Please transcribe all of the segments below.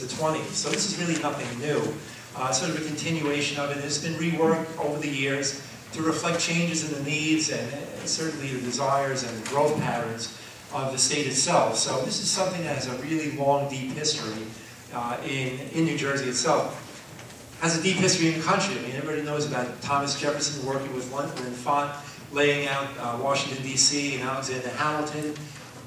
the 20s. So this is really nothing new. Sort of a continuation of it. It's been reworked over the years to reflect changes in the needs and certainly the desires and the growth patterns of the state itself. So this is something that has a really long, deep history in New Jersey itself. Has a deep history in the country. I mean, everybody knows about Thomas Jefferson working with L'Enfant, laying out Washington, D.C., and Alexander Hamilton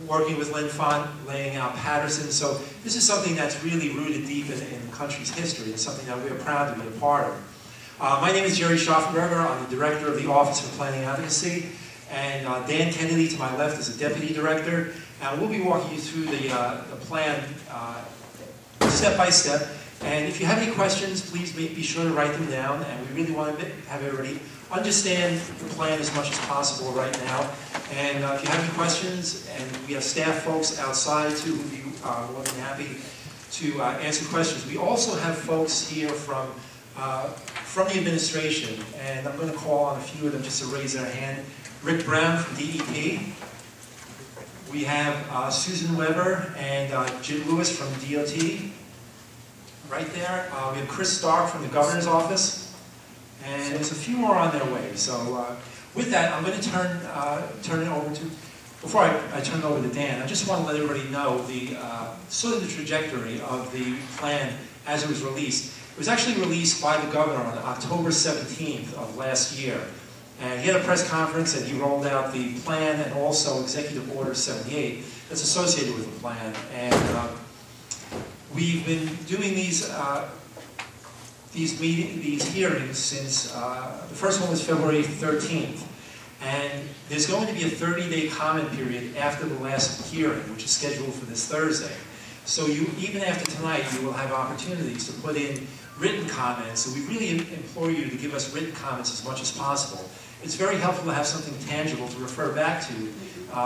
working with L'Enfant, laying out Patterson. So this is something that's really rooted deep in the country's history and something that we're proud to be a part of. My name is Jerry Schaffenberger. I'm the director of the Office for Planning Advocacy. And Dan Kennedy to my left is the deputy director. And we'll be walking you through the plan step by step. And if you have any questions, please be sure to write them down. And we really want to have everybody understand the plan as much as possible right now. And if you have any questions, and we have staff folks outside too who'd be more than happy to answer questions. We also have folks here from the administration, and I'm going to call on a few of them just to raise their hand. Rick Brown from DEP. We have Susan Weber and Jim Lewis from DOT. Right there. We have Chris Stark from the governor's office. And there's a few more on their way. So with that, I'm going to turn it over to, before I turn it over to Dan, I just want to let everybody know the sort of the trajectory of the plan as it was released. It was actually released by the governor on October 17th of last year. And he had a press conference and he rolled out the plan and also Executive Order 78 that's associated with the plan. And we've been doing these hearings since, the first one was February 13th. And there's going to be a 30-day comment period after the last hearing, which is scheduled for this Thursday. So even after tonight, you will have opportunities to put in written comments. So we really implore you to give us written comments as much as possible. It's very helpful to have something tangible to refer back to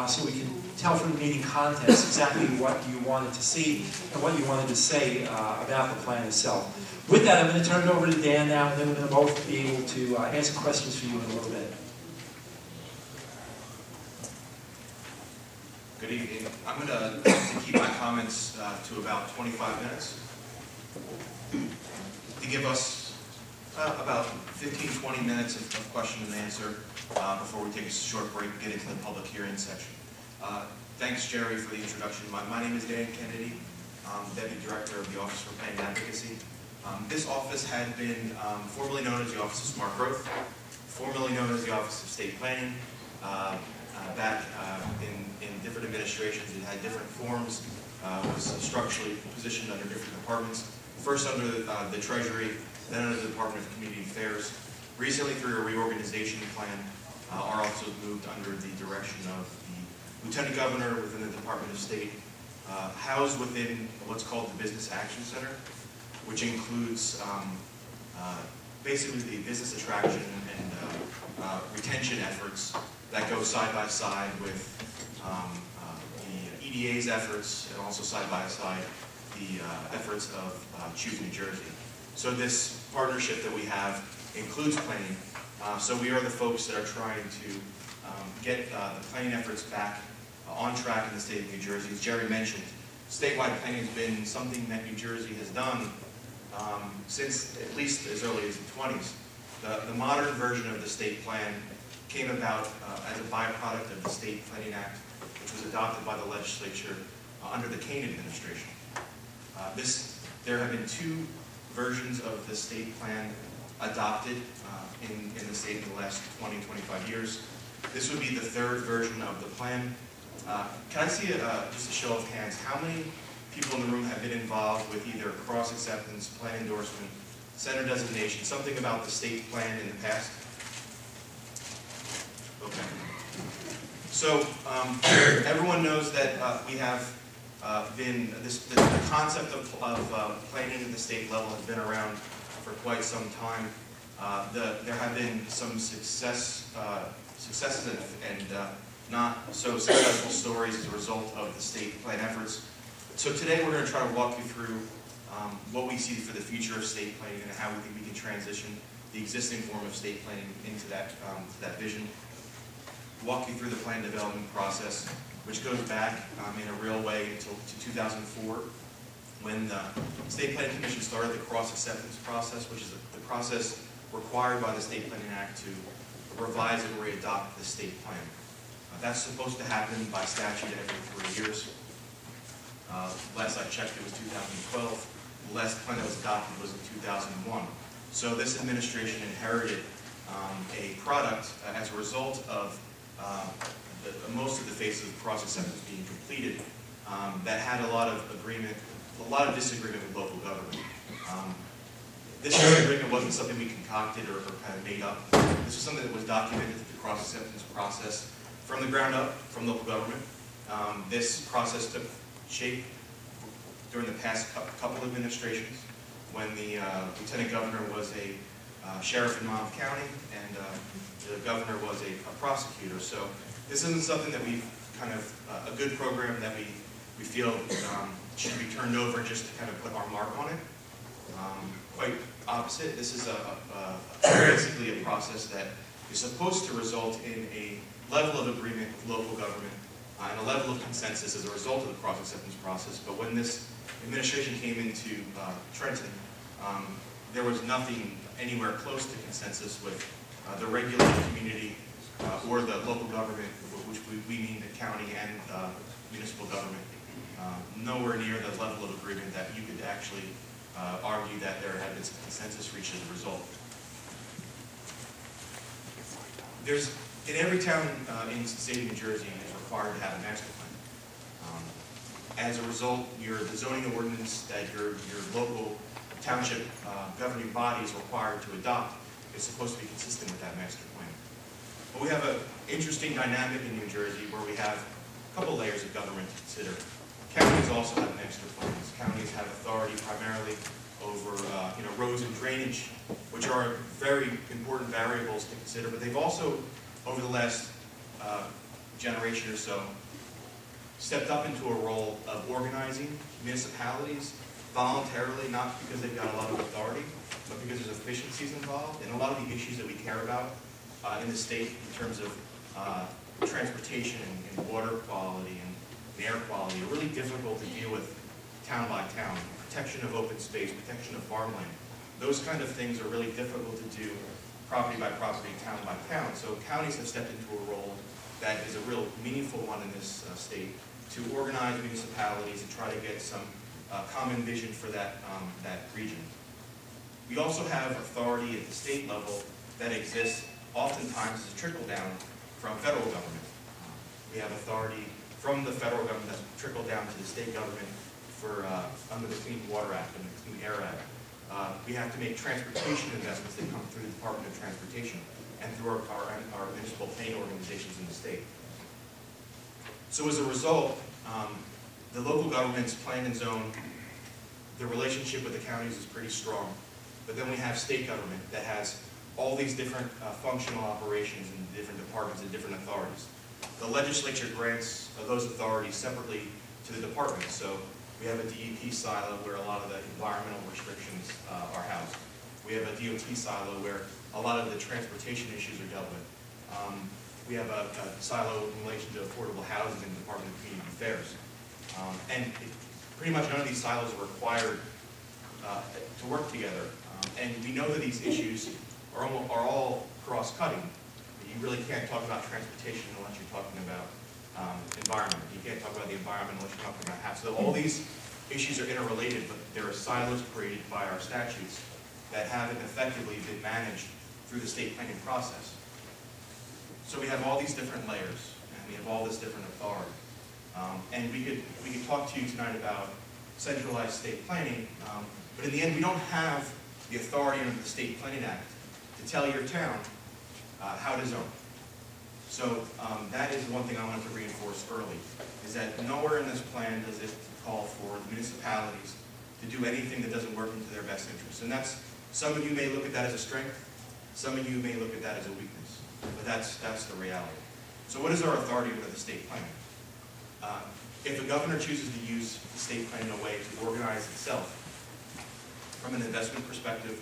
so we can tell from the meeting context exactly what you wanted to see and what you wanted to say about the plan itself. With that, I'm going to turn it over to Dan now, and then we're going to both be able to answer questions for you in a little bit. Good evening. I'm going to keep my comments to about 25 minutes to give us about 15-20 minutes of question and answer before we take a short break and get into the public hearing section. Thanks, Jerry, for the introduction. My name is Dan Kennedy. I'm Deputy Director of the Office for Planning Advocacy. This office had been formerly known as the Office of Smart Growth, formerly known as the Office of State Planning. Back in different administrations, it had different forms, was structurally positioned under different departments. First under the Treasury, then under the Department of Community Affairs. Recently, through a reorganization plan, our office was moved under the direction of the Lieutenant Governor within the Department of State, housed within what's called the Business Action Center, which includes basically the business attraction and retention efforts that go side by side with the EDA's efforts, and also side by side the efforts of Choose New Jersey. So this partnership that we have includes planning. So we are the folks that are trying to get the planning efforts back on track in the state of New Jersey. As Jerry mentioned, statewide planning has been something that New Jersey has done since at least as early as the 20s. The modern version of the state plan came about as a byproduct of the State Planning Act, which was adopted by the legislature under the Kane administration. There have been two versions of the state plan adopted in the state in the last 20-25 years. This would be the third version of the plan. Can I see just a show of hands? How many people in the room have been involved with either cross-acceptance, plan endorsement, center designation, something about the state plan in the past? Okay. So everyone knows that we have the concept of planning at the state level has been around for quite some time. There have been some successes and not so successful stories as a result of the state plan efforts. So today we're going to try to walk you through what we see for the future of state planning and how we think we can transition the existing form of state planning into that vision. Walk you through the plan development process, which goes back in a real way to 2004. when the State Planning Commission started the cross-acceptance process, which is the process required by the State Planning Act to revise and re-adopt the state plan. That's supposed to happen by statute every 3 years. Last I checked, it was 2012. The last plan that was adopted was in 2001. So this administration inherited a product as a result of most of the phases of the cross-acceptance being completed that had a lot of disagreement with local government. This disagreement wasn't something we concocted or kind of made up. This was something that was documented through the cross-acceptance process from the ground up, from local government. This process took shape during the past couple of administrations when the lieutenant governor was a sheriff in Monmouth County and the governor was a prosecutor. So this isn't something that we've kind of, a good program that we feel should be turned over just to kind of put our mark on it. Quite opposite. This is basically a process that is supposed to result in a level of agreement with local government and a level of consensus as a result of the cross-acceptance process. But when this administration came into Trenton, there was nothing anywhere close to consensus with the regulated community or the local government, which we mean the county and municipal government. Nowhere near the level of agreement that you could actually argue that there had been some consensus reached as a result. There's, in every town in the state of New Jersey is required to have a master plan. As a result, the zoning ordinance that your local township governing body is required to adopt is supposed to be consistent with that master plan. But we have an interesting dynamic in New Jersey where we have a couple layers of government to consider. Counties also have master plans. Counties have authority primarily over roads and drainage, which are very important variables to consider. But they've also, over the last generation or so, stepped up into a role of organizing municipalities voluntarily, not because they've got a lot of authority, but because there's efficiencies involved. And a lot of the issues that we care about in the state in terms of transportation and water quality and air quality are really difficult to deal with town by town. Protection of open space, protection of farmland. Those kind of things are really difficult to do property by property, town by town. So counties have stepped into a role that is a real meaningful one in this state to organize municipalities and try to get some common vision for that region. We also have authority at the state level that exists oftentimes as a trickle down from federal government. We have authority from the federal government that's trickled down to the state government for under the Clean Water Act and the Clean Air Act. We have to make transportation investments that come through the Department of Transportation and through our municipal planning organizations in the state. So as a result, the local governments plan and zone, the relationship with the counties is pretty strong. But then we have state government that has all these different functional operations in different departments and different authorities. The legislature grants those authorities separately to the departments. So we have a DEP silo where a lot of the environmental restrictions are housed. We have a DOT silo where a lot of the transportation issues are dealt with. We have a silo in relation to affordable housing in the Department of Community Affairs. Pretty much none of these silos are required to work together. And we know that these issues are all cross-cutting. You really can't talk about transportation unless you're talking about environment. You can't talk about the environment unless you're talking about house. So all these issues are interrelated, but there are silos created by our statutes that haven't effectively been managed through the state planning process. So we have all these different layers, and we have all this different authority. And we could talk to you tonight about centralized state planning, but in the end, we don't have the authority under the State Planning Act to tell your town how to zone. So that is one thing I wanted to reinforce early, is that nowhere in this plan does it call for the municipalities to do anything that doesn't work into their best interest. And that's, some of you may look at that as a strength, some of you may look at that as a weakness, but that's the reality. So what is our authority under the state plan? If the governor chooses to use the state plan in a way to organize itself from an investment perspective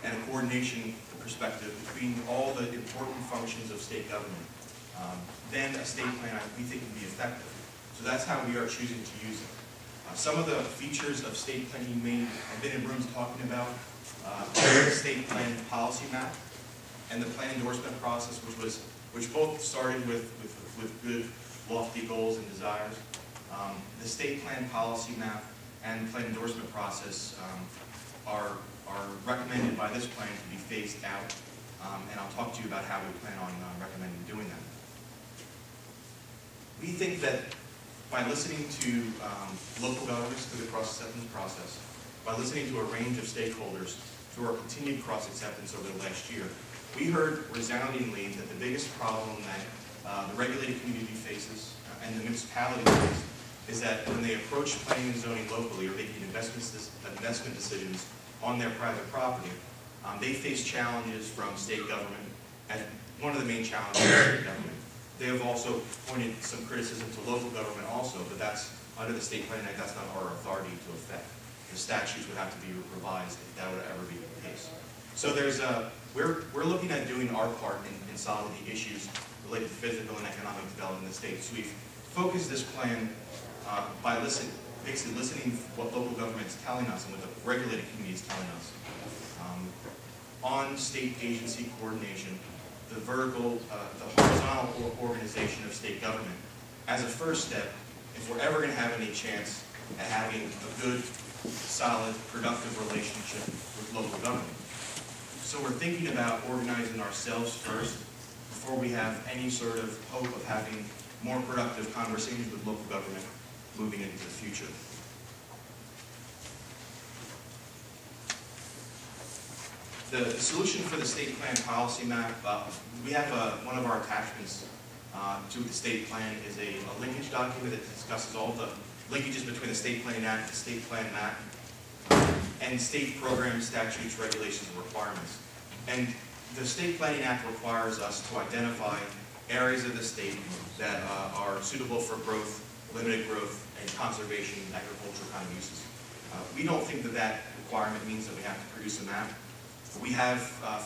and a coordination perspective between all the important functions of state government, then a state plan, we think, can be effective. So that's how we are choosing to use it. Some of the features of state plan you may have been in rooms talking about, the state plan policy map and the plan endorsement process, which both started with good lofty goals and desires. The state plan policy map and the plan endorsement process are recommended by this plan to be phased out, and I'll talk to you about how we plan on recommending doing that. We think that by listening to local governments through the cross-acceptance process, by listening to a range of stakeholders through our continued cross-acceptance over the last year, we heard resoundingly that the biggest problem that the regulated community faces and the municipality faces is that when they approach planning and zoning locally or making investment decisions on their private property, they face challenges from state government, and one of the main challenges is state government. They have also pointed some criticism to local government also, but that's under the State Planning Act, that's not our authority to affect. The statutes would have to be revised if that would ever be the case. So we're looking at doing our part in solving the issues related to physical and economic development in the state. So we've focused this plan by basically listening to what local government is telling us and what the regulated community is telling us. On state agency coordination, the horizontal organization of state government, as a first step, if we're ever going to have any chance at having a good, solid, productive relationship with local government. So we're thinking about organizing ourselves first before we have any sort of hope of having more productive conversations with local government moving into the future. The solution for the state plan policy map, we have one of our attachments to the state plan is a linkage document that discusses all the linkages between the State Planning Act, the State Plan Map, and state programs, statutes, regulations, and requirements. And the State Planning Act requires us to identify areas of the state that are suitable for growth, limited growth, and conservation and agricultural kind of uses. We don't think that requirement means that we have to produce a map. We have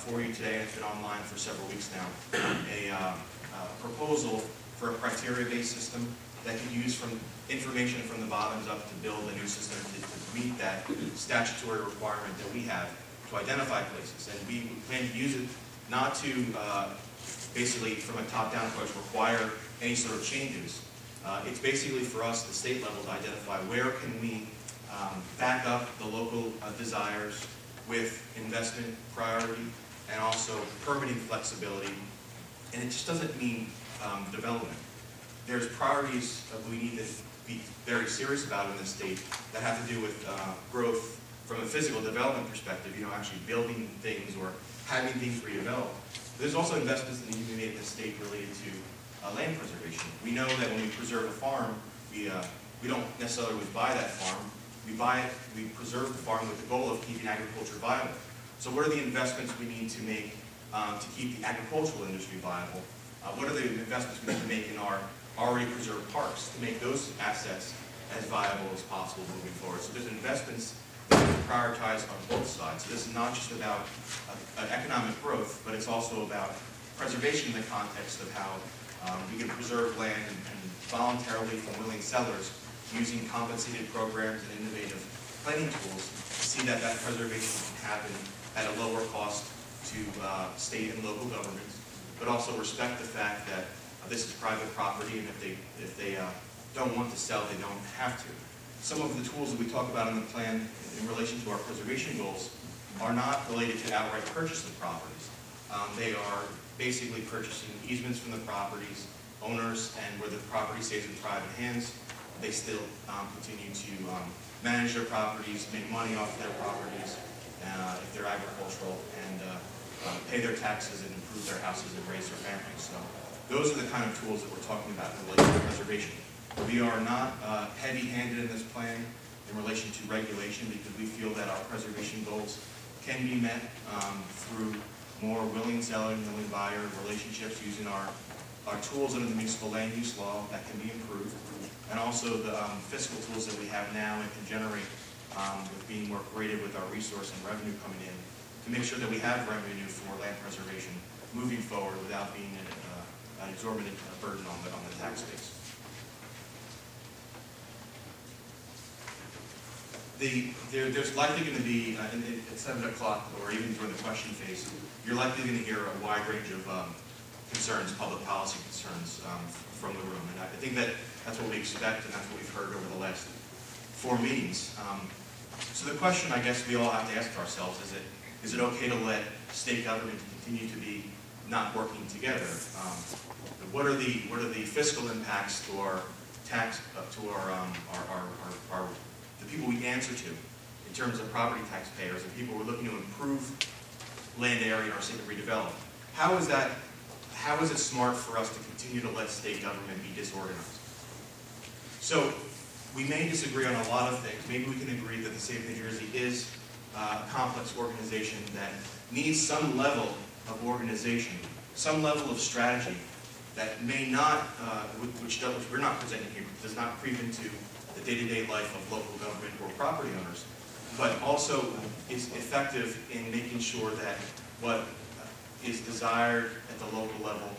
for you today, and it's been online for several weeks now, a proposal for a criteria-based system that can use from information from the bottoms up to build a new system to meet that statutory requirement that we have to identify places. And we plan to use it not to basically, from a top-down approach, require any sort of changes. It's basically for us, the state level, to identify where can we back up the local desires with investment priority and also permitting flexibility. And it just doesn't mean development. There's priorities that we need to be very serious about in this state that have to do with growth from a physical development perspective, actually building things or having things redeveloped. There's also investments that need to be made in this state related to land preservation. We know that when we preserve a farm, we don't necessarily always buy that farm. We buy it, we preserve the farm with the goal of keeping agriculture viable. So what are the investments we need to make to keep the agricultural industry viable? What are the investments we need to make in our already preserved parks to make those assets as viable as possible moving forward? So there's investments that we prioritize on both sides. So this is not just about economic growth, but it's also about preservation in the context of how we can preserve land and voluntarily from willing sellers using compensated programs and innovative planning tools to see that preservation can happen at a lower cost to state and local governments, but also respect the fact that this is private property, and if they don't want to sell, they don't have to. Some of the tools that we talk about in the plan in relation to our preservation goals are not related to outright purchase of properties. They are basically purchasing easements from the properties, owners, and where the property stays in private hands, they still continue to manage their properties, make money off their properties if they're agricultural, and pay their taxes and improve their houses and raise their families. So those are the kind of tools that we're talking about in relation to preservation. We are not heavy-handed in this plan in relation to regulation because we feel that our preservation goals can be met through more willing seller and willing buyer relationships using our tools under the municipal land use law that can be improved, and also the fiscal tools that we have now and can generate with being more creative with our resource and revenue coming in to make sure that we have revenue for land preservation moving forward without being an exorbitant burden on the tax base. There's likely going to be, at 7 o'clock, or even during the question phase, you're likely going to hear a wide range of concerns, public policy concerns from the room. And I think that's what we expect, and that's what we've heard over the last 4 meetings. So the question I guess we all have to ask ourselves is it okay to let state government continue to be not working together? What are the fiscal impacts to our tax, to the people we answer to in terms of property taxpayers and people who are looking to improve land area in our state to redevelop? How is it smart for us to continue to let state government be disorganized? So we may disagree on a lot of things. Maybe we can agree that the state of New Jersey is a complex organization that needs some level of organization, some level of strategy that may not, which we're not presenting here, does not creep into the day-to-day life of local government or property owners, but also is effective in making sure that what is desired at the local level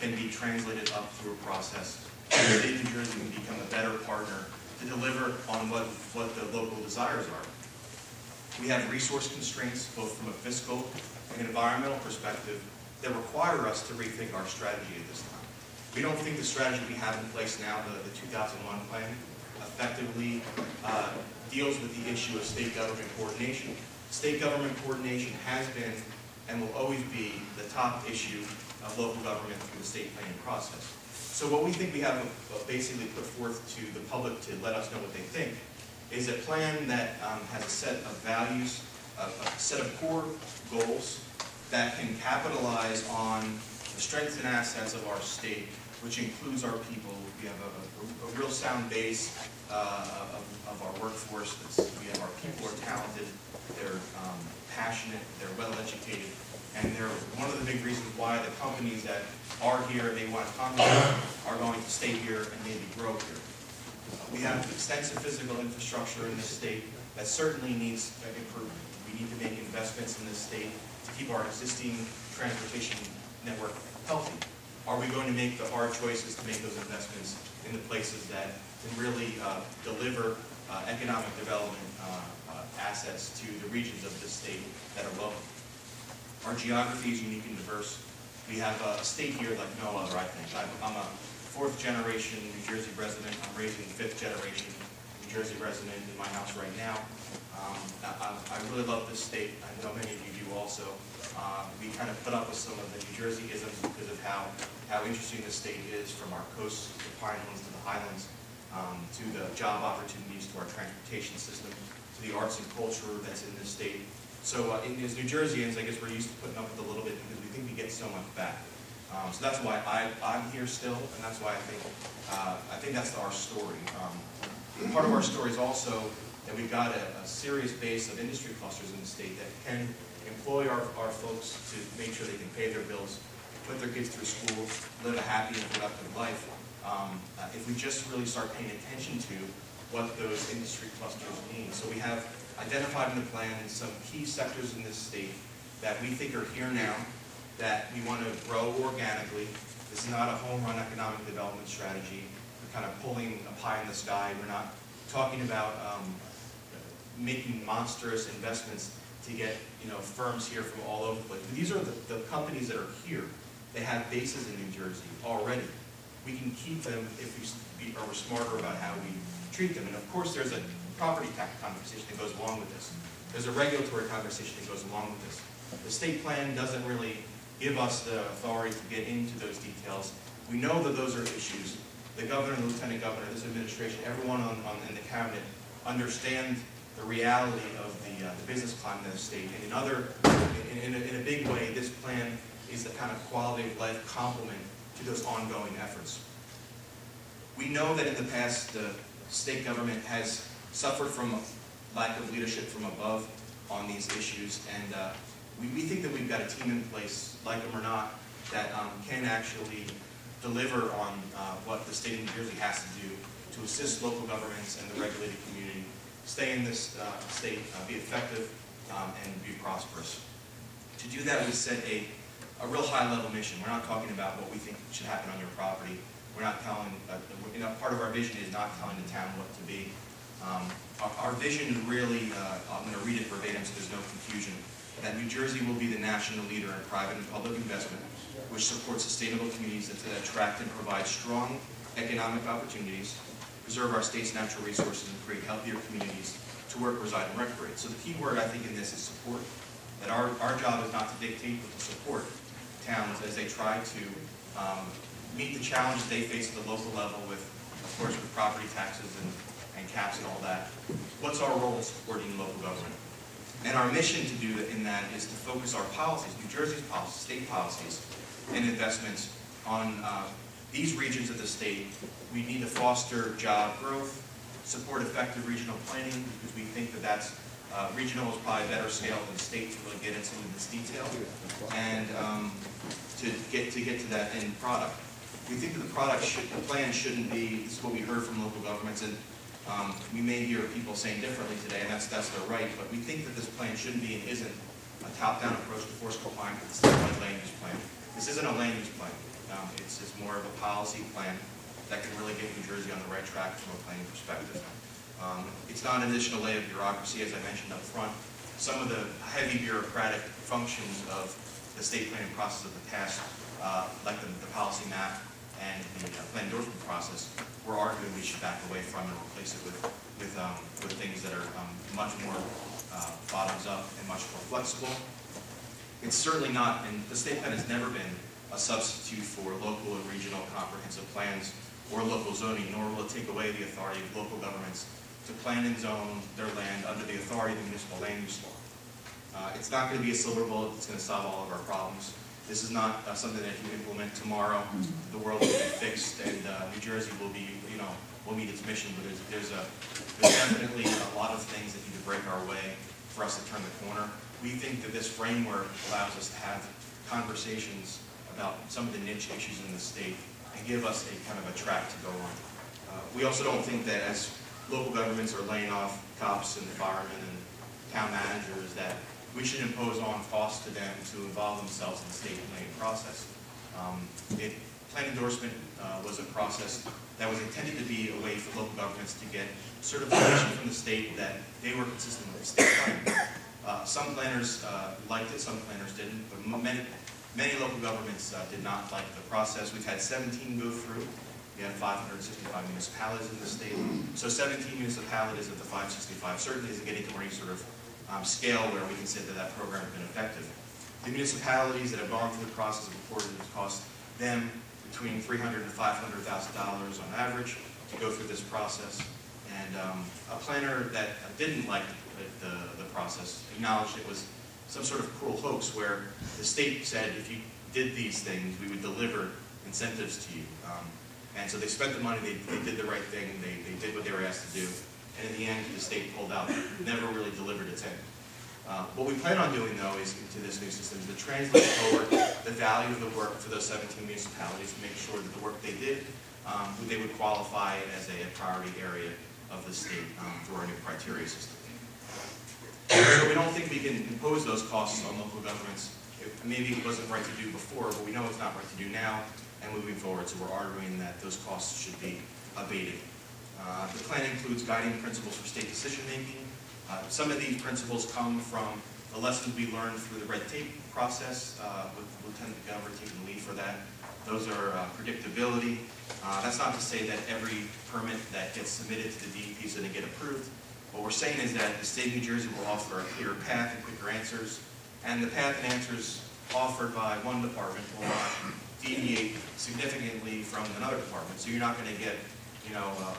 can be translated up through a process. The state of New Jersey can become a better partner to deliver on what the local desires are. We have resource constraints, both from a fiscal and environmental perspective, that require us to rethink our strategy at this time. We don't think the strategy we have in place now, the 2001 plan, effectively deals with the issue of state government coordination. State government coordination has been and will always be the top issue of local government through the state planning process. So what we think we have basically put forth to the public to let us know what they think is a plan that has a set of values, a set of core goals that can capitalize on the strengths and assets of our state, which includes our people. We have a real sound base of our workforce. We have our people are talented, they're passionate, they're well-educated, and they're one of the big reasons why the companies that are here, they want to come here, are going to stay here and maybe grow here. We have extensive physical infrastructure in this state that certainly needs improvement. We need to make investments in this state to keep our existing transportation network healthy. Are we going to make the hard choices to make those investments in the places that can really deliver economic development assets to the regions of this state that are local? Our geography is unique and diverse. We have a state here like no other, I think. I'm a 4th generation New Jersey resident. I'm raising 5th generation New Jersey resident in my house right now. I really love this state. I know many of you do also. We kind of put up with some of the New Jersey-isms because of how interesting this state is, from our coasts to the Pinelands to the Highlands, to the job opportunities, to our transportation system, to the arts and culture that's in this state. So as New Jerseyans, I guess we're used to putting up with a little bit because we think we get so much back. So that's why I'm here still, and that's why I think that's our story. Part of our story is also that we've got a serious base of industry clusters in the state that can employ our folks to make sure they can pay their bills, put their kids through school, live a happy and productive life. If we just really start paying attention to what those industry clusters mean. So we have identified in the plan some key sectors in this state that we think are here now, that we want to grow organically. This is not a home run economic development strategy. We're kind of pulling a pie in the sky. We're not talking about making monstrous investments to get firms here from all over the place. But these are the companies that are here. They have bases in New Jersey already. We can keep them if we are smarter about how we treat them. And of course there's a property tax conversation that goes along with this. There's a regulatory conversation that goes along with this. The state plan doesn't really give us the authority to get into those details. We know that those are issues. The governor and the lieutenant governor, this administration, everyone in the cabinet understand the reality of the business climate of the state. And in a big way, this plan is the kind of quality of life complement to those ongoing efforts. We know that in the past, the state government has suffered from lack of leadership from above on these issues, and we think that we've got a team in place, like them or not, that can actually deliver on what the state of New Jersey has to do to assist local governments and the regulated community, stay in this state, be effective, and be prosperous. To do that, we set a real high-level mission. We're not talking about what we think should happen on your property. We're not telling, part of our vision is not telling the town what to be. Our vision really, I'm going to read it verbatim so there's no confusion, that New Jersey will be the national leader in private and public investment, which supports sustainable communities that attract and provide strong economic opportunities, preserve our state's natural resources, and create healthier communities to work, reside, and recreate. So the key word I think in this is support. That our job is not to dictate, but to support towns as they try to meet the challenges they face at the local level with, of course, with property taxes and caps and all that. What's our role in supporting local government? And our mission to do in that is to focus our policies, New Jersey's policies, state policies, and investments on these regions of the state. We need to foster job growth, support effective regional planning, because we think that that's regional is probably better scale than state to really get into some of this detail, and to get to that end product. We think that the plan shouldn't be, this is what we heard from local governments, and we may hear people saying differently today, and that's their right, but we think that this plan shouldn't be and isn't a top-down approach to force compliance with the statewide land use plan. This isn't a land use plan. It's more of a policy plan that can really get New Jersey on the right track from a planning perspective. It's not an additional layer of bureaucracy, as I mentioned up front. Some of the heavy bureaucratic functions of the state planning process of the past, like the policy map and the plan endorsement process, we're arguing we should back away from and replace it with things that are much more bottoms up and much more flexible. It's certainly not, and the state plan has never been a substitute for local and regional comprehensive plans or local zoning, nor will it take away the authority of local governments to plan and zone their land under the authority of the municipal land use law. It's not going to be a silver bullet that's going to solve all of our problems. This is not something that if you implement tomorrow, the world will be fixed and New Jersey will be, will meet its mission. But there's definitely a lot of things that need to break our way for us to turn the corner. We think that this framework allows us to have conversations about some of the niche issues in the state and give us a kind of a track to go on. We also don't think that as local governments are laying off cops and firemen and town managers that we should impose on costs to them to involve themselves in the state planning process. Plan endorsement was a process that was intended to be a way for local governments to get certification from the state that they were consistent with the state plan. Some planners liked it, some planners didn't, but many local governments did not like the process. We've had 17 go through. We have 565 municipalities in the state. So 17 municipalities of the 565 certainly isn't getting to any sort of scale where we can say that that program has been effective. The municipalities that have gone through the process have reported it cost them between $300,000 and $500,000 on average to go through this process. And a planner that didn't like the process acknowledged it was some sort of cruel hoax where the state said if you did these things, we would deliver incentives to you. And so they spent the money, they did the right thing, they did what they were asked to do, and in the end, the state pulled out, never really delivered its end. What we plan on doing, though, is into this new system is to translate forward the value of the work for those 17 municipalities to make sure that the work they did, they would qualify as a priority area of the state through our new criteria system. So we don't think we can impose those costs on local governments. Maybe it wasn't right to do before, but we know it's not right to do now and moving forward, so we're arguing that those costs should be abated. The plan includes guiding principles for state decision-making. Some of these principles come from the lessons we learned through the red tape process, with Lieutenant Governor taking the lead for that. Those are predictability. That's not to say that every permit that gets submitted to the DEP is going to get approved. What we're saying is that the state of New Jersey will offer a clearer path and quicker answers, and the path and answers offered by one department will not deviate significantly from another department. So you're not going to get,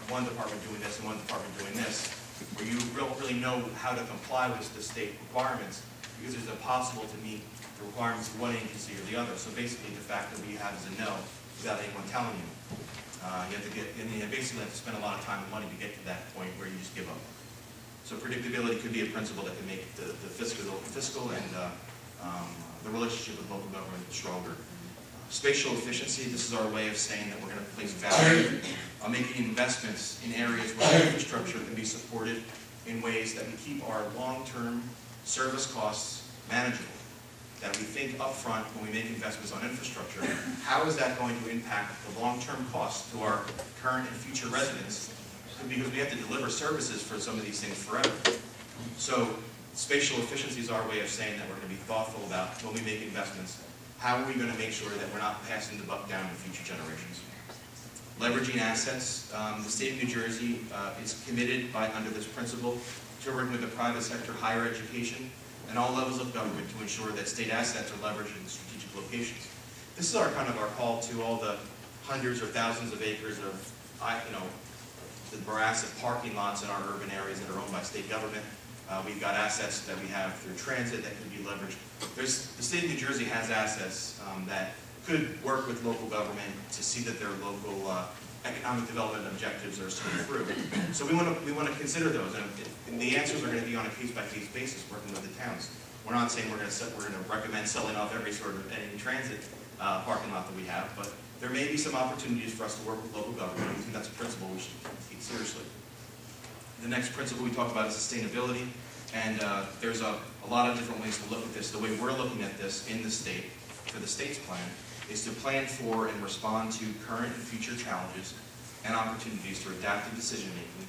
one department doing this and one department doing this, where you don't really know how to comply with the state requirements because it's impossible to meet the requirements of one agency or the other. So basically, the fact that we have is a no without anyone telling you. You basically have to spend a lot of time and money to get to that point where you just give up. So predictability could be a principle that can make the fiscal and the relationship with local government stronger. Spatial efficiency, this is our way of saying that we're going to place value on making investments in areas where infrastructure can be supported in ways that we keep our long-term service costs manageable. That we think up front when we make investments on infrastructure, how is that going to impact the long-term costs to our current and future residents because we have to deliver services for some of these things forever. So spatial efficiency is our way of saying that we're going to be thoughtful about when we make investments, how are we going to make sure that we're not passing the buck down to future generations. Leveraging assets, the state of New Jersey is committed under this principle to working with the private sector, higher education, and all levels of government to ensure that state assets are leveraged in strategic locations. This is our call to all the hundreds or thousands of acres of, the morass of parking lots in our urban areas that are owned by state government. We've got assets that we have through transit that can be leveraged. The state of New Jersey has assets that could work with local government to see that their local economic development objectives are seen through. So we want to consider those, and the answers are going to be on a case-by-case basis, working with the towns. We're not saying we're going to recommend selling off every any transit parking lot that we have, but there may be some opportunities for us to work with local government. We think that's a principle we should take seriously. The next principle we talk about is sustainability, and there's a lot of different ways to look at this. The way we're looking at this in the state, for the state's plan, is to plan for and respond to current and future challenges and opportunities through adaptive decision-making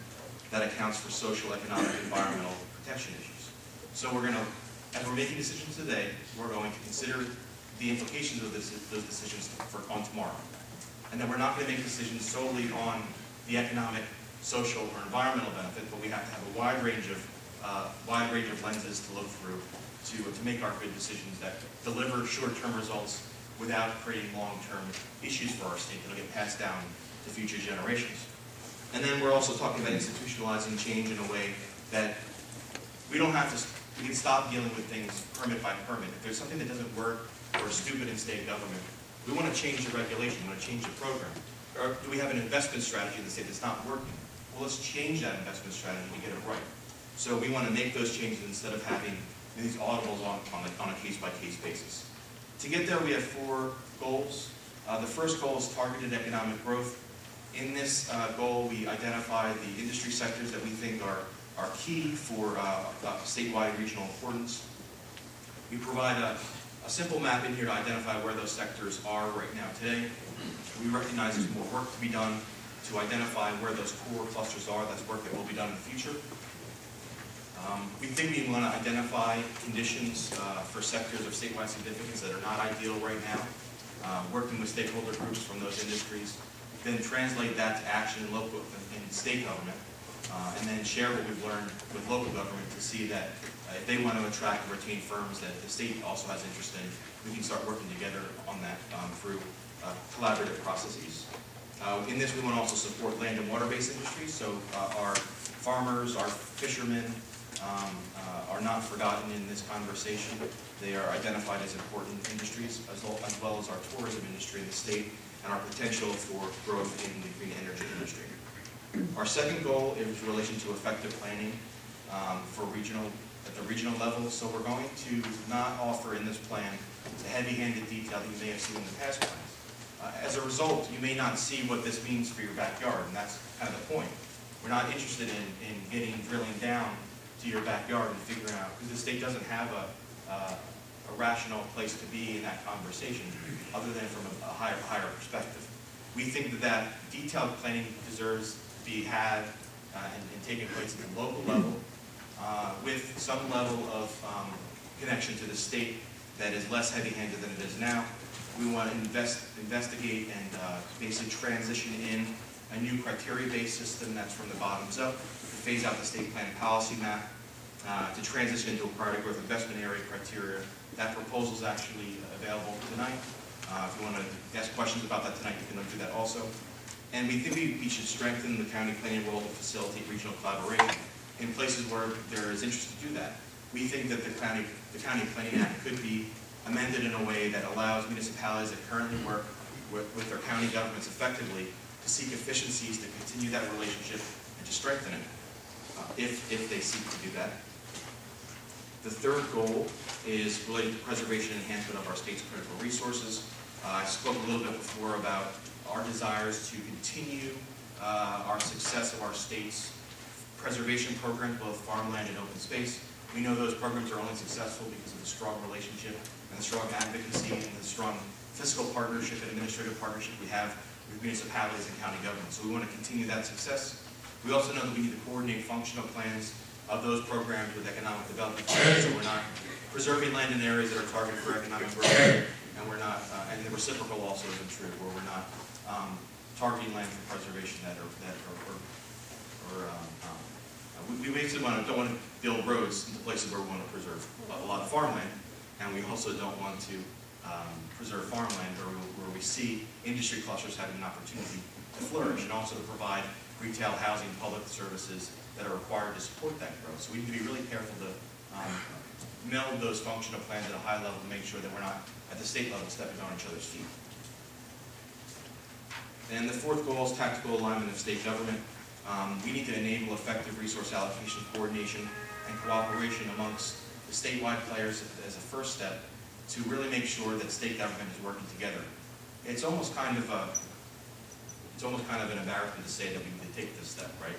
that accounts for social, economic, environmental protection issues. So as we're making decisions today, we're going to consider the implications of those decisions on tomorrow. And then we're not going to make decisions solely on the economic, social, or environmental benefit, but we have to have a wide range of lenses to look through to make our good decisions that deliver short-term results without creating long-term issues for our state that will get passed down to future generations. And then we're also talking about institutionalizing change in a way that we can stop dealing with things permit by permit. If there's something that doesn't work or is stupid in state government, we want to change the regulation, we want to change the program. Or do we have an investment strategy in the state that's not working? Well, let's change that investment strategy to get it right. So we want to make those changes instead of having these audibles on a case-by-case basis. To get there, we have 4 goals. The first goal is targeted economic growth. In this goal, we identify the industry sectors that we think are key for statewide regional importance. We provide a simple map in here to identify where those sectors are right now today. We recognize there's more work to be done to identify where those core clusters are. That's work that will be done in the future. We think we want to identify conditions for sectors of statewide significance that are not ideal right now, working with stakeholder groups from those industries, then translate that to action in local and state government, and then share what we've learned with local government to see that if they want to attract and retain firms that the state also has interest in, we can start working together on that through collaborative processes. In this, we want to also support land and water-based industries, so our farmers, our fishermen, are not forgotten in this conversation. They are identified as important industries, as well as our tourism industry in the state and our potential for growth in the green energy industry. Our second goal is in relation to effective planning at the regional level. So we're going to not offer in this plan the heavy-handed detail that you may have seen in the past plans. As a result, you may not see what this means for your backyard, and that's kind of the point. We're not interested in drilling down to your backyard and figuring out, because the state doesn't have a rational place to be in that conversation, other than from a higher perspective. We think that detailed planning deserves to be had and taking place at the local level, with some level of connection to the state that is less heavy-handed than it is now. We want to investigate and basically transition in a new criteria-based system that's from the bottoms up, to phase out the state plan policy map, to transition into a priority growth investment area criteria. That proposal is actually available tonight. If you want to ask questions about that tonight, you can do that also. And we think we should strengthen the county planning role to facilitate regional collaboration in places where there is interest to do that. We think that the County Planning Act could be amended in a way that allows municipalities that currently work with their county governments effectively to seek efficiencies to continue that relationship and to strengthen it, if they seek to do that. The third goal is related to preservation and enhancement of our state's critical resources. I spoke a little bit before about our desires to continue our success of our state's preservation programs, both farmland and open space. We know those programs are only successful because of the strong relationship and the strong advocacy and the strong fiscal partnership and administrative partnership we have with municipalities and county governments. So we want to continue that success. We also know that we need to coordinate functional plans of those programs with economic development plans, so we're not preserving land in areas that are targeted for economic growth, and we're not, and the reciprocal also isn't true, where we're not targeting land for preservation we basically don't want to build roads into places where we want to preserve a lot of farmland, and we also don't want to preserve farmland where we see industry clusters having an opportunity to flourish, and also to provide retail, housing, public services that are required to support that growth. So we need to be really careful to meld those functional plans at a high level to make sure that we're not, at the state level, stepping on each other's feet. And the fourth goal is tactical alignment of state government. We need to enable effective resource allocation, coordination, and cooperation amongst the statewide players as a first step to really make sure that state government is working together. It's almost kind of an embarrassment to say that we need to take this step, right?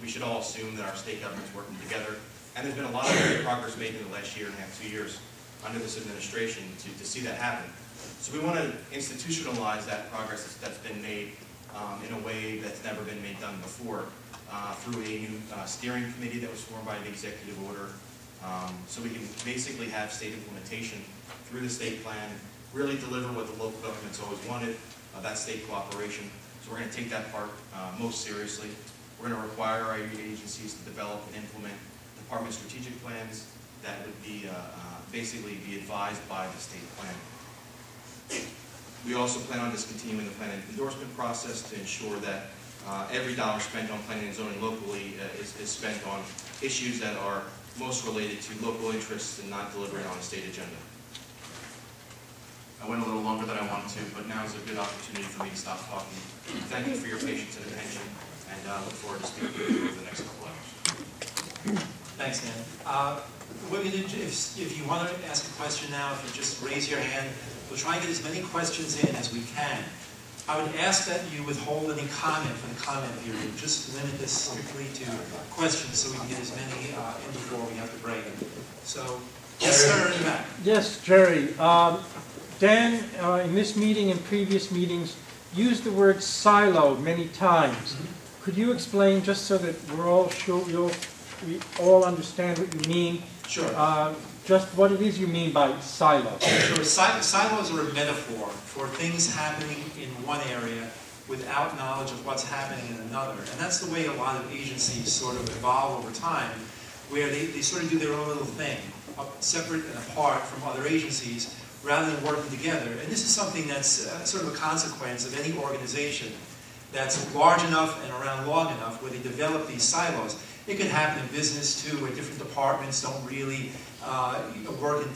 We should all assume that our state government is working together, and there's been a lot of great progress made in the last year and a half, 2 years under this administration to see that happen. So we want to institutionalize that progress that's been made in a way that's never been done before through a new steering committee that was formed by an executive order. So we can basically have state implementation through the state plan, really deliver what the local government's always wanted, that state cooperation. So we're going to take that part most seriously. We're going to require our agencies to develop and implement department strategic plans that would be basically be advised by the state plan. We also plan on discontinuing the plan endorsement process to ensure that every dollar spent on planning and zoning locally is spent on issues that are most related to local interests and not delivering on a state agenda. I went a little longer than I wanted to, but now is a good opportunity for me to stop talking. Thank you for your patience and attention, and look forward to speaking with you over the next couple hours. Thanks, Dan. What we do, if you want to ask a question now, if you just raise your hand, we'll try and get as many questions in as we can. I would ask that you withhold any comment for the comment period. Just limit this strictly to questions so we can get as many in before we have to break. So, yes, sir, in the back. Yes, Jerry. Dan, in this meeting and previous meetings, used the word siloed many times. Could you explain, just so that we're all sure we all understand what you mean? Sure. Just what it is you mean by silo. Sure. Silos are a metaphor for things happening in one area without knowledge of what's happening in another. And that's the way a lot of agencies sort of evolve over time, where they sort of do their own little thing, separate and apart from other agencies, rather than working together. And this is something that's sort of a consequence of any organization that's large enough and around long enough where they develop these silos. It can happen in business too, where different departments don't really work in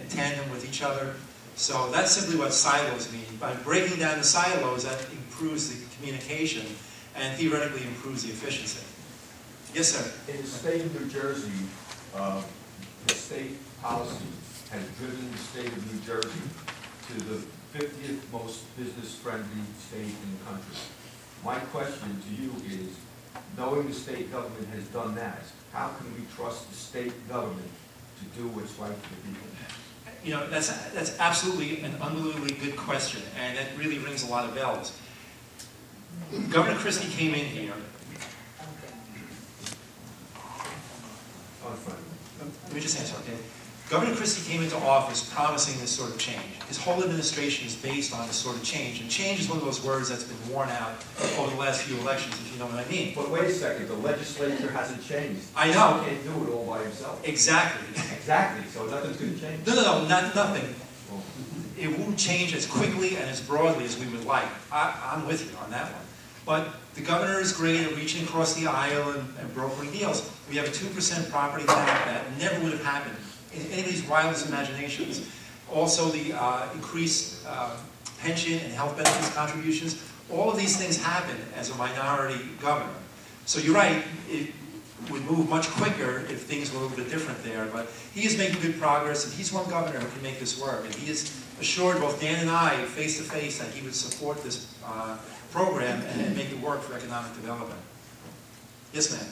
tandem with each other. So that's simply what silos mean. By breaking down the silos, that improves the communication and theoretically improves the efficiency. Yes, sir? In the state of New Jersey, the state policy has driven the state of New Jersey to the 50th most business-friendly state in the country. My question to you is, knowing the state government has done that, how can we trust the state government to do what's right for the people? You know, that's absolutely an unbelievably good question, and it really rings a lot of bells. Governor Christie came in here. Let me just answer, okay? Governor Christie came into office promising this sort of change. His whole administration is based on this sort of change. And change is one of those words that's been worn out over the last few elections, if you know what I mean. But wait a second, the legislature hasn't changed. I know. He can't do it all by himself. Exactly. Exactly, so nothing's going to change. No, nothing. It won't change as quickly and as broadly as we would like. I'm with you on that one. But the governor is great at reaching across the aisle and brokering deals. We have a 2% property tax that never would have happened in anybody's wildest imaginations. Also the increased pension and health benefits contributions. All of these things happen as a minority governor. So you're right, it would move much quicker if things were a little bit different there, but he is making good progress, and he's one governor who can make this work. And he has assured both Dan and I, face to face, that he would support this program and make it work for economic development. Yes, ma'am.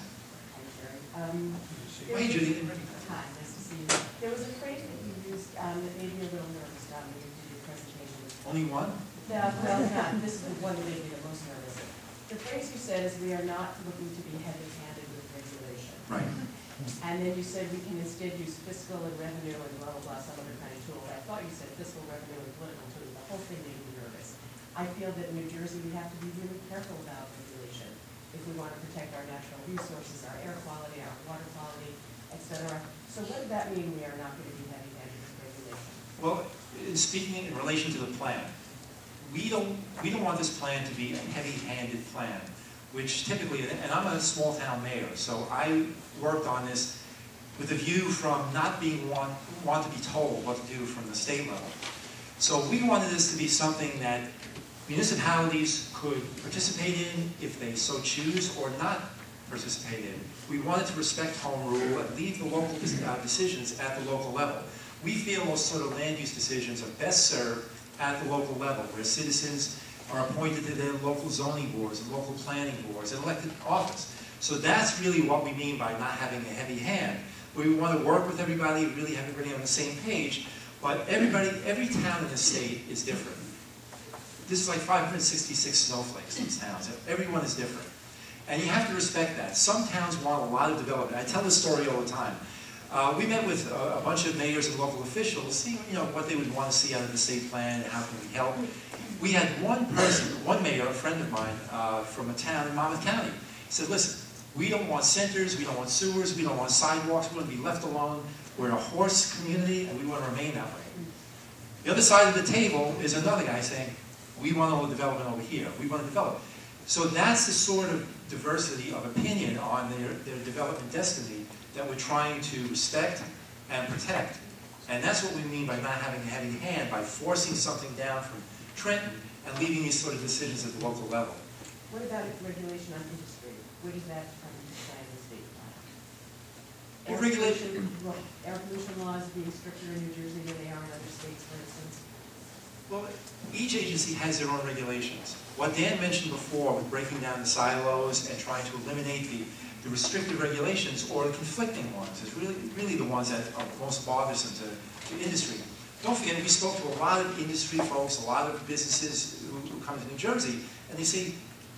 Hey, Judy. Hi, nice to see you. There was a phrase that you used that made me a little nervous when you did your presentation. Only one? Well, yeah, this is the one that made me the most nervous. The phrase you said is we are not looking to be heavy-handed with regulation. Right. And then you said we can instead use fiscal and revenue and blah, blah, blah, some other kind of tool. I thought you said fiscal, revenue, and political tools. The whole thing made me nervous. I feel that in New Jersey, we have to be really careful about regulation if we want to protect our natural resources, our air quality, our water quality, et cetera. So what does that mean we are not going to be heavy-handed with regulation? Well, speaking in relation to the plan, we don't want this plan to be a heavy-handed plan, which typically, and I'm a small-town mayor, so I worked on this with a view from not being want to be told what to do from the state level. So we wanted this to be something that municipalities could participate in if they so choose, or not participate in. We wanted to respect home rule and leave the local decisions at the local level. We feel those sort of land use decisions are best served at the local level, where citizens are appointed to their local zoning boards and local planning boards and elected office. So that's really what we mean by not having a heavy hand. We want to work with everybody, really have everybody on the same page, but every town in the state is different. This is like 566 snowflakes in these towns. Everyone is different. And you have to respect that. Some towns want a lot of development. I tell this story all the time. We met with a bunch of mayors and local officials, see what they would want to see out of the state plan and how can we help. We had one person, one mayor, a friend of mine from a town in Monmouth County. He said, listen, we don't want centers, we don't want sewers, we don't want sidewalks, we want to be left alone. We're a horse community and we want to remain that way. The other side of the table is another guy saying, we want all the development over here, we want to develop. So that's the sort of diversity of opinion on their development destiny that we're trying to respect and protect. And that's what we mean by not having a heavy hand, by forcing something down from Trenton and leaving these sort of decisions at the local level. What about regulation on industry? Where does that come into play in the state plan? Well, regulation. Air pollution laws being stricter in New Jersey than they are in other states, for instance. Well, each agency has their own regulations. What Dan mentioned before with breaking down the silos and trying to eliminate the restrictive regulations or the conflicting ones is really the ones that are most bothersome to industry. Don't forget, we spoke to a lot of industry folks, a lot of businesses who come to New Jersey, and they say,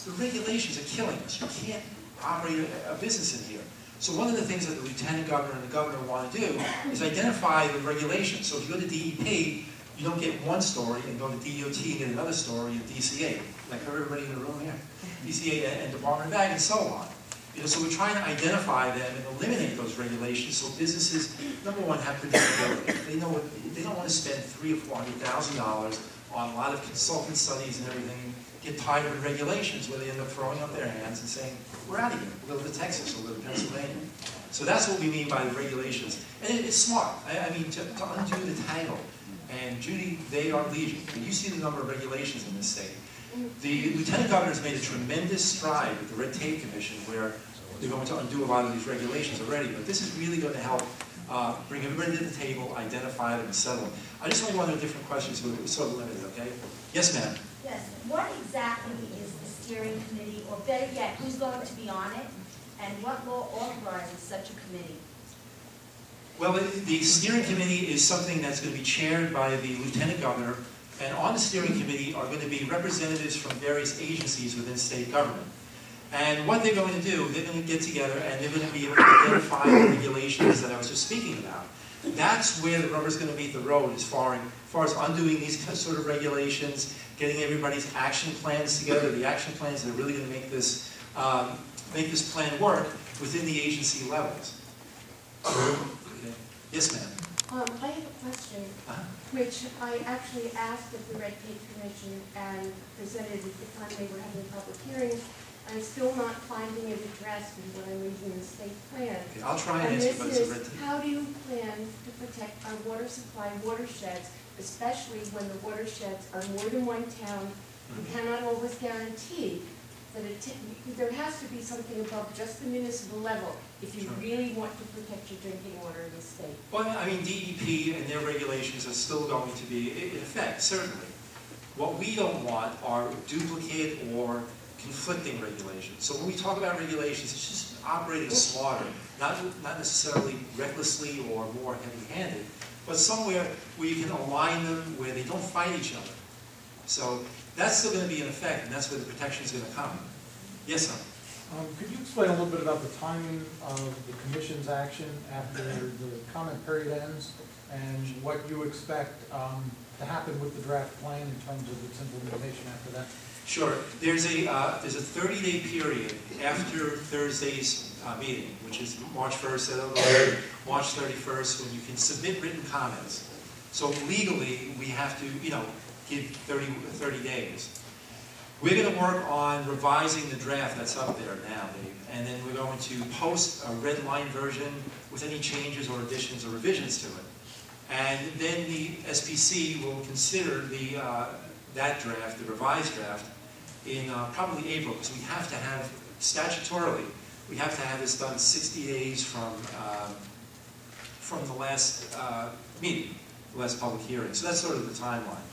the regulations are killing us. You can't operate a business in here. So one of the things that the lieutenant governor and the governor want to do is identify the regulations. So if you go to DEP, you don't get one story and go to DOT and get another story in DCA, like everybody in the room here, DCA and Department of Ag and so on. So we're trying to identify them and eliminate those regulations so businesses, number one, have predictability. They don't want to spend $300,000 or $400,000 on a lot of consultant studies and everything, get tired of regulations where they end up throwing up their hands and saying, we're out of here, we'll go to Texas, we'll go to Pennsylvania. So that's what we mean by the regulations. And it's smart. I mean, to undo the tangle. And Judy, they are legion. When you see the number of regulations in this state, the lieutenant governor has made a tremendous stride with the Red Tape Commission, where they're going to undo a lot of these regulations already. But this is really going to help bring everybody to the table, identify them, and settle them. I just want to go into different questions, so it's so limited, okay? Yes, ma'am. Yes. What exactly is the steering committee, or better yet, who's going to be on it, and what law authorizes such a committee? Well, the steering committee is something that's going to be chaired by the lieutenant governor, and on the steering committee are going to be representatives from various agencies within state government. And what they're going to do, they're going to get together and they're going to be able to identify the regulations that I was just speaking about. That's where the rubber's going to meet the road as far as undoing these sort of regulations, getting everybody's action plans together, the action plans that are really going to make this plan work within the agency levels. Okay. Yes, ma'am. I have a question, which I actually asked of the Red Tape Commission and presented at the time they were having public hearings. I'm still not finding it addressed in what I'm reading in the state plan. Okay, I'll try and answer, but it's a red tape. How do you plan to protect our water supply watersheds, especially when the watersheds are more than one town? You cannot always guarantee that there has to be something above just the municipal level if you really want to protect your drinking water in the state. Well, I mean, DEP and their regulations are still going to be in effect, certainly. What we don't want are duplicate or conflicting regulations. So when we talk about regulations, it's just operating smarter, not necessarily recklessly or more heavy-handed, but somewhere where you can align them where they don't fight each other. So that's still going to be in effect, and that's where the protection is going to come. Yes, sir. Could you explain a little bit about the timing of the commission's action after the comment period ends, and what you expect to happen with the draft plan in terms of its implementation after that? Sure. There's a 30-day period after Thursday's meeting, which is March 1st or March 31st, when you can submit written comments. So legally, we have to, give 30 days. We're going to work on revising the draft that's up there now, Dave, and then we're going to post a red line version with any changes or additions or revisions to it. And then the SPC will consider that draft, the revised draft, in probably April, because we have to have, statutorily, we have to have this done 60 days from the last meeting, the last public hearing. So that's sort of the timeline.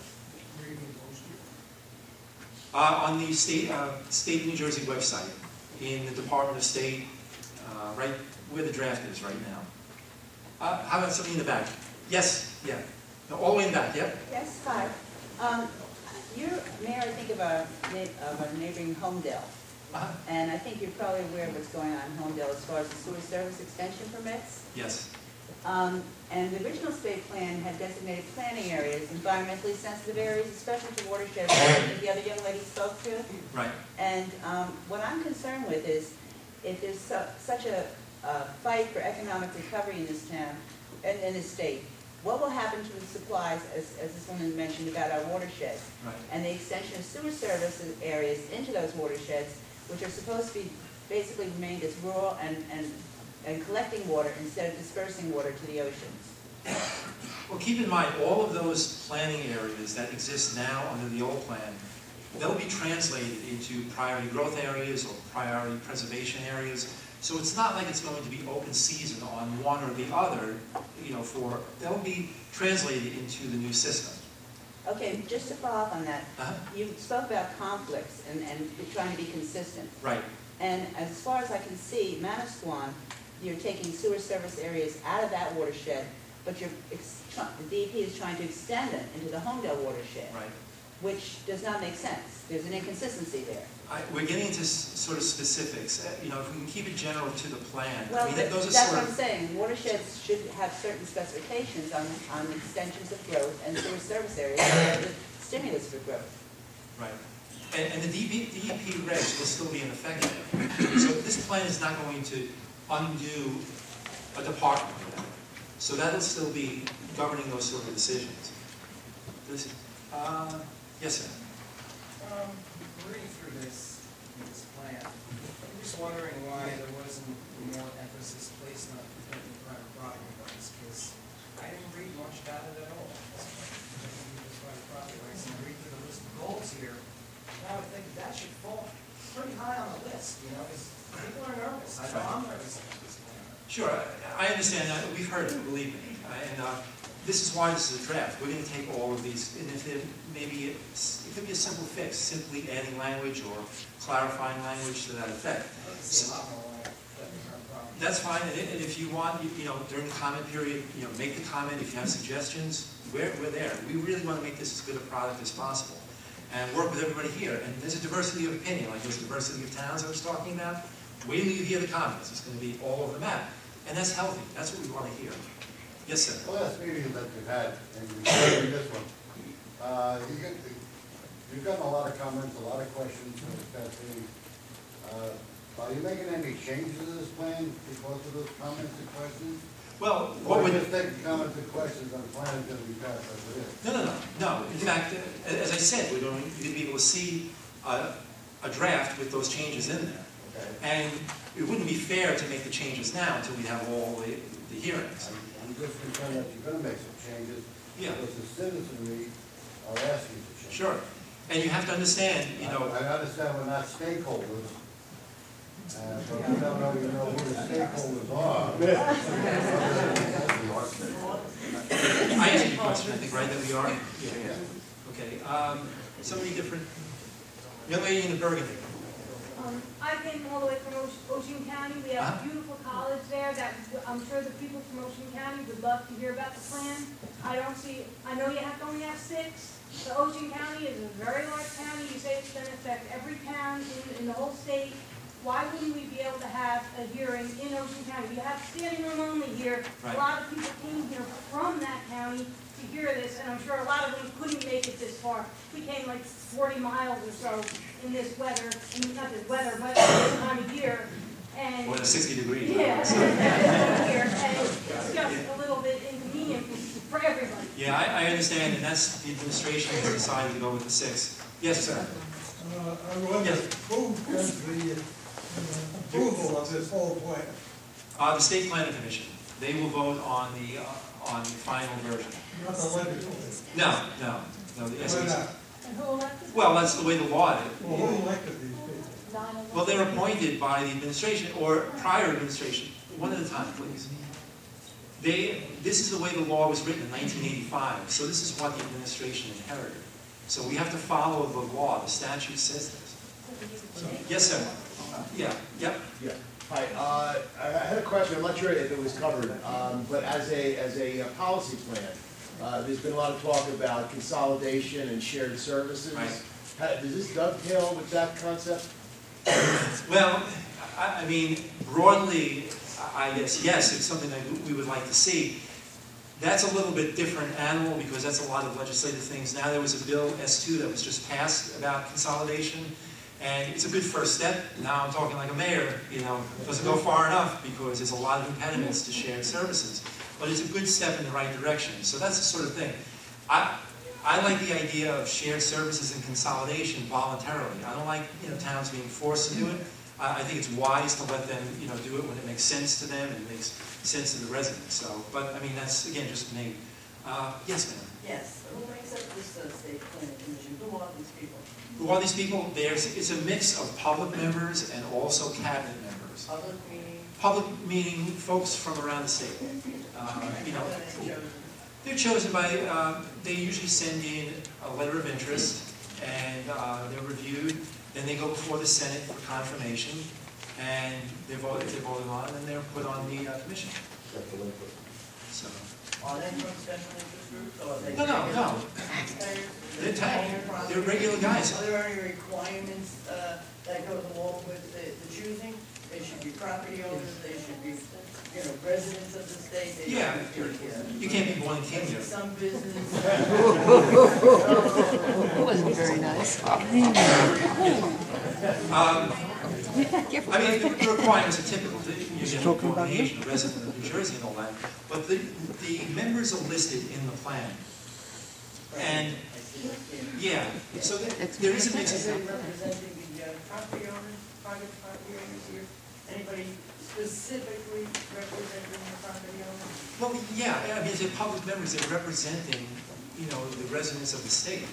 On the State of New Jersey website, in the Department of State, right where the draft is right now. How about something in the back? Yes, yeah. No, all the way in the back, yep. Yes, hi. You're mayor, I think, of a neighboring Homedale. And I think you're probably aware of what's going on in Homedale as far as the sewer service extension permits. Yes. And the original state plan had designated planning areas, environmentally sensitive areas, especially for watersheds, that the other young lady spoke to. Right. And what I'm concerned with is, if there's such a fight for economic recovery in this town, and in this state, what will happen to the supplies, as this woman mentioned about our watersheds? Right. And the extension of sewer service areas into those watersheds, which are supposed to be basically remained as rural and collecting water instead of dispersing water to the oceans. Well, keep in mind, all of those planning areas that exist now under the old plan, they'll be translated into priority growth areas or priority preservation areas. So it's not like it's going to be open season on one or the other, they'll be translated into the new system. Okay, just to follow up on that, Uh-huh. you spoke about conflicts and trying to be consistent. Right. And as far as I can see, Manasquan, you're taking sewer service areas out of that watershed, but the DEP is trying to extend them into the Homedale watershed, Right. which does not make sense. There's an inconsistency there. We're getting into sort of specifics. If we can keep it general to the plan. Well, Those are that's sort what I'm of, saying. Watersheds should have certain specifications on extensions of growth, and sewer service areas are the stimulus for growth. right. And the DEP regs will still be in effect. So this plan is not going to undo a department. So that'll still be governing those sort of decisions. Yes, sir. Reading through this plan, I'm just wondering why there wasn't more emphasis placed on protecting private property rights, because I didn't read much about it at all. Private property rights, and I read through the list of goals here, and I would think that should fall pretty high on the list, because people are nervous. I know I'm nervous about this plan. Sure, I understand. We've heard it, believe me. And this is why this is a draft. We're going to take all of these, and if it maybe it could be a simple fix, simply adding language or clarifying language to that effect. I'd like to see a lot more like protecting private property. That's fine. And if you want, during the comment period, make the comment. If you have suggestions, we're there. We really want to make this as good a product as possible, and work with everybody here. And there's a diversity of opinion, like there's diversity of towns I was talking about. Wait till you hear the comments. It's going to be all over the map, and that's healthy. That's what we want to hear. Yes, sir. The last meeting that we've had, and including this one, you've gotten a lot of comments, a lot of questions for this past meeting. Are you making any changes to this plan because of those comments and questions? Well, Or what would... just taking comments and questions on the plan is going to be passed as it is? No. In fact, as I said, you're going to be able to see a draft with those changes in there. Okay. And it wouldn't be fair to make the changes now until we have all the hearings. I'm just concerned that you're going to make some changes. Yeah. Because the citizenry are asking for changes. Sure. And you have to understand, I understand we're not stakeholders, but we don't know, who the stakeholders are. I answered your question, I think, right, that we are? Yeah. Okay. Somebody different. Young lady in the burgundy. I came all the way from Ocean County. We have a beautiful college there that I'm sure the people from Ocean County would love to hear about the plan. I know you have to only have 6. The Ocean County is a very large county. You say it's going to affect every town in the whole state. Why wouldn't we be able to have a hearing in Ocean County? We have standing room only here. Right. A lot of people came here from that county to hear this, and I'm sure a lot of them couldn't make it this far. We came like 40 miles or so in this weather, not this weather, but this time of year. And More than 60 degrees. yeah, here, and it's just a little bit inconvenient for everybody. Yeah, I understand, and that's, the administration has decided to go with the 6. Yes, sir. I wonder Yes. who gets the approval of this whole plan? The State Planning Commission, they will vote on the final version. Not the legislature? No, the Why SBC. not? And who elected? Well, that's the way the law is. Well, who elected these people? Well, they're appointed by the administration or prior administration. One at a time, please. This is the way the law was written in 1985, so this is what the administration inherited. So we have to follow the law. The statute says this. So, yes, sir. Yeah. Yep. Yeah. Hi. I had a question. I'm not sure if it was covered, but as a policy plan, there's been a lot of talk about consolidation and shared services. Right. Does this dovetail with that concept? Well, I mean, broadly, I guess, yes, it's something that we would like to see. That's a little bit different animal because that's a lot of legislative things. Now there was a bill, S2, that was just passed about consolidation, and it's a good first step. Now I'm talking like a mayor, it doesn't go far enough because there's a lot of impediments to shared services. But it's a good step in the right direction. So that's the sort of thing. I like the idea of shared services and consolidation voluntarily. I don't like towns being forced to do it. I think it's wise to let them do it when it makes sense to them and it makes sense to the residents. So, but I mean that's again just me. Yes, ma'am. Yes, who makes up this state planning commission? Who are these people? Who are these people? It's a mix of public members and also cabinet members. Public meeting? Public meeting folks from around the state. They're chosen by, they usually send in a letter of interest and they're reviewed. Then they go before the Senate for confirmation and if they're voted on, and they're put on the commission. So. Are they from special interest groups or are they? No. Taxpayers? They're regular guys. Are there any requirements that go along with the choosing? They should be property owners, they should be, residents of the state. They Yeah, should be, you can't be born in Kenya. some business. It wasn't very nice. I mean, the requirements are typical. You get a born age, a resident of New Jersey and all that. But the members are listed in the plan. And, yeah, so there is a mix Are of... they representing the property owners, private property owners here? Anybody specifically representing the property owners? Well, yeah, I mean, they're public members. They're representing, the residents of the state.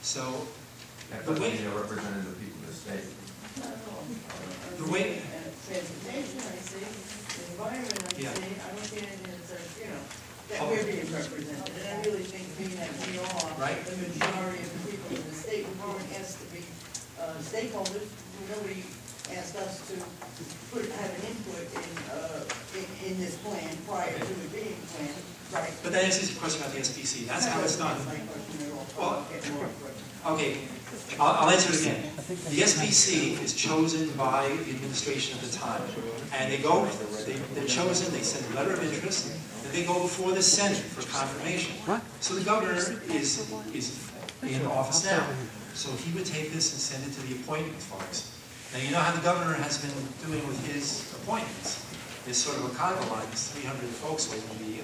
So, That the doesn't way... mean they're representing the people of the state. The way... Transportation, I see, the environment, I Yeah. see, I don't see anything that says, that we're being represented. And I really think being that we are Right. the majority of the people in the state, we weren't asked to be stakeholders. Nobody asked us to have an input in this plan prior to it being planned. Right. But that answers your question about the SPC. That's how it's done. My question at all. Well, Get more questions. Okay, I'll answer it again. The SPC is chosen by the administration at the time. And they're chosen, they send a letter of interest, and they go before the Senate for confirmation. So the governor is in office now. So he would take this and send it to the appointment folks. Now, you know how the governor has been doing with his appointments. There's sort of a conga line, 300 folks waiting to be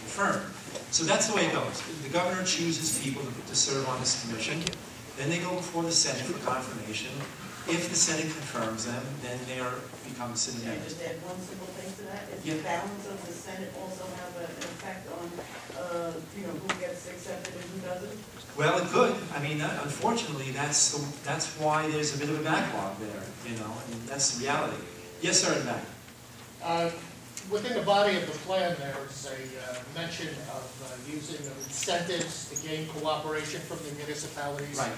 confirmed. So that's the way it goes. The governor chooses people to serve on this commission. Then they go before the Senate for confirmation. If the Senate confirms them, then they become city Can I members. just add one simple thing to that? Does Yeah. the balance of the Senate also have an effect on, who gets accepted and who doesn't? Well, it could. I mean, unfortunately, that's why there's a bit of a backlog there, and that's the reality. Yes, sir, in the back. Within the body of the plan, there's a mention of using of incentives to gain cooperation from the municipalities. Right.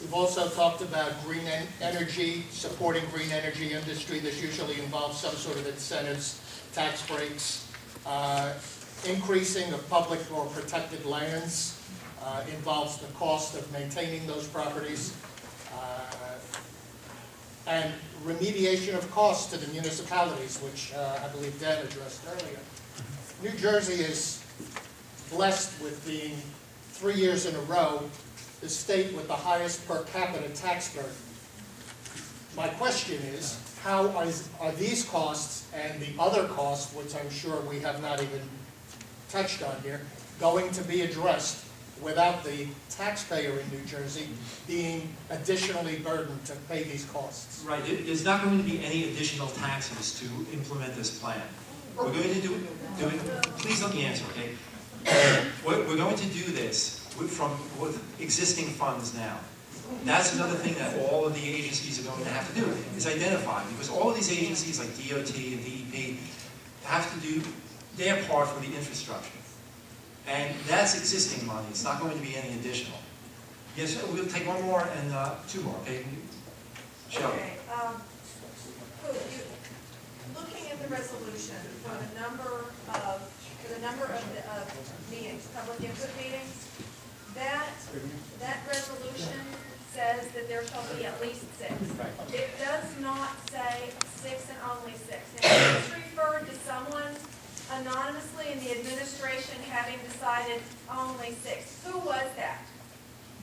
We've also talked about green energy, supporting green energy industry. This usually involves some sort of incentives, tax breaks, increasing of public or protected lands, involves the cost of maintaining those properties, and remediation of costs to the municipalities, which I believe Dan addressed earlier. New Jersey is blessed with being 3 years in a row the state with the highest per capita tax burden. My question is, how are these costs and the other costs, which I'm sure we have not even touched on here, going to be addressed without the taxpayer in New Jersey being additionally burdened to pay these costs? Right, there's not going to be any additional taxes to implement this plan. We're going to do it, please let me answer, okay? We're going to do this with existing funds now. That's another thing that all of the agencies are going to have to do, is identify, because all of these agencies like DOT and DEP have to do their part for the infrastructure. And that's existing money, it's not going to be any additional. Yes, we'll take one more and two more, okay? Shelley. Okay, looking at the resolution for the number of meetings, public input meetings, that resolution says that there shall be at least 6. It does not say 6 and only 6. Now, it's referred to someone anonymously in the administration having decided only 6. Who was that?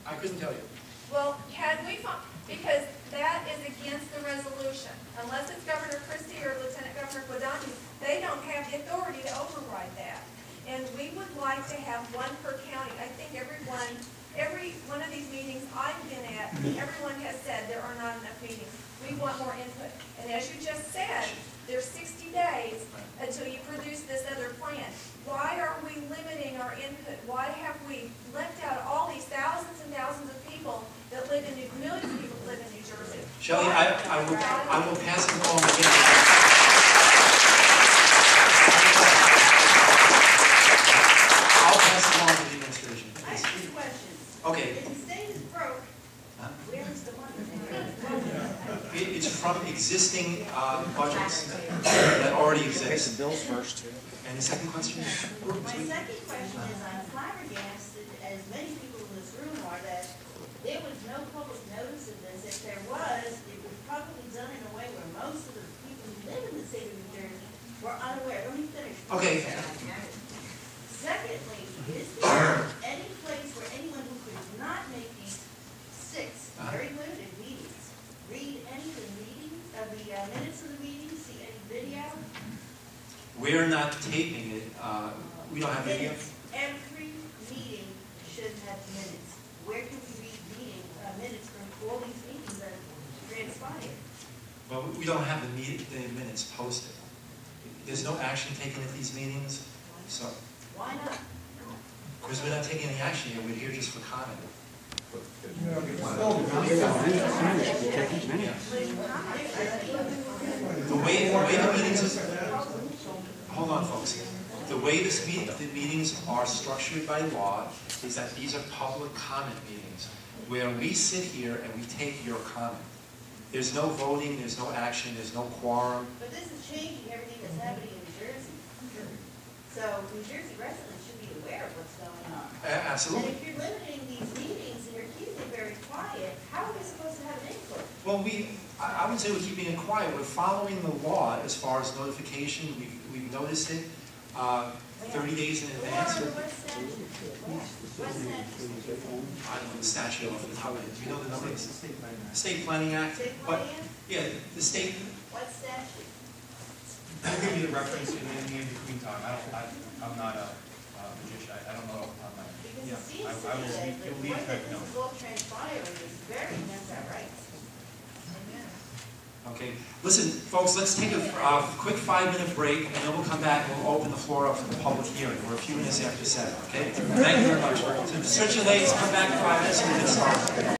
I couldn't tell you. Well, can we find, because that is against the resolution. Unless it's Governor Christie or Lieutenant Governor Guadagni, they don't have the authority to override that. And we would like to have one per county. I think every one of these meetings I've been at, everyone has said there are not enough meetings. We want more input. And as you just said, there's 60 days until you produce this other plan. Why are we limiting our input? Why have we left out all these thousands and thousands of people that live in millions of people that live in New Jersey? Shelley, I will pass it along again. I'll pass it along to the administration. I have 2 questions. Okay. If the state is broke, where is the money? It's from existing budgets that already exist. the bills first. And the second question? My second question is, I'm flabbergasted, as many people in this room are, that there was no public notice of this. If there was, it was probably done in a way where most of the people who live in the state of New Jersey were unaware. Let me finish. Okay. Secondly, is there any place where anyone who could not make these 6 very limited meetings, read any of the meetings, of the minutes of the meetings, see any video? We're not taping it. We don't have video. Minutes. Every meeting should have minutes. Where can we read minutes from all these meetings that transpired? Well, we don't have the minutes posted. There's no action taken at these meetings, so. Why not? Because we're not taking any action here. We're here just for comment. The way the meetings is, hold on, folks. The way the meetings are structured by law is that these are public comment meetings where we sit here and we take your comment. There's no voting, there's no action, there's no quorum. But this is changing everything that's happening in New Jersey. So New Jersey residents should be aware of what's going on. Absolutely. And if you're limiting these meetings and you're keeping it very quiet, how are we supposed to have an input? Well, I would say we're keeping it quiet. We're following the law as far as notification. We've noticed it 30 days in advance. What statute? I don't know the statute off the top of it. Do you know the number? State Planning Act. State But, Planning Act? yeah, the state. What statute? I'll give you the reference in the in-between time. I'm not a magician. I don't know. Because Yeah, it seems I to will me that leave- the you'll way leave that that this note. is all transpiring is very against our rights. Okay. Listen, folks, let's take a quick 5-minute break, and then we'll come back and we'll open the floor up for the public hearing. We're a few minutes after 7, okay? Thank you very much. So, search your ladies, come back in 5 minutes and we'll get started.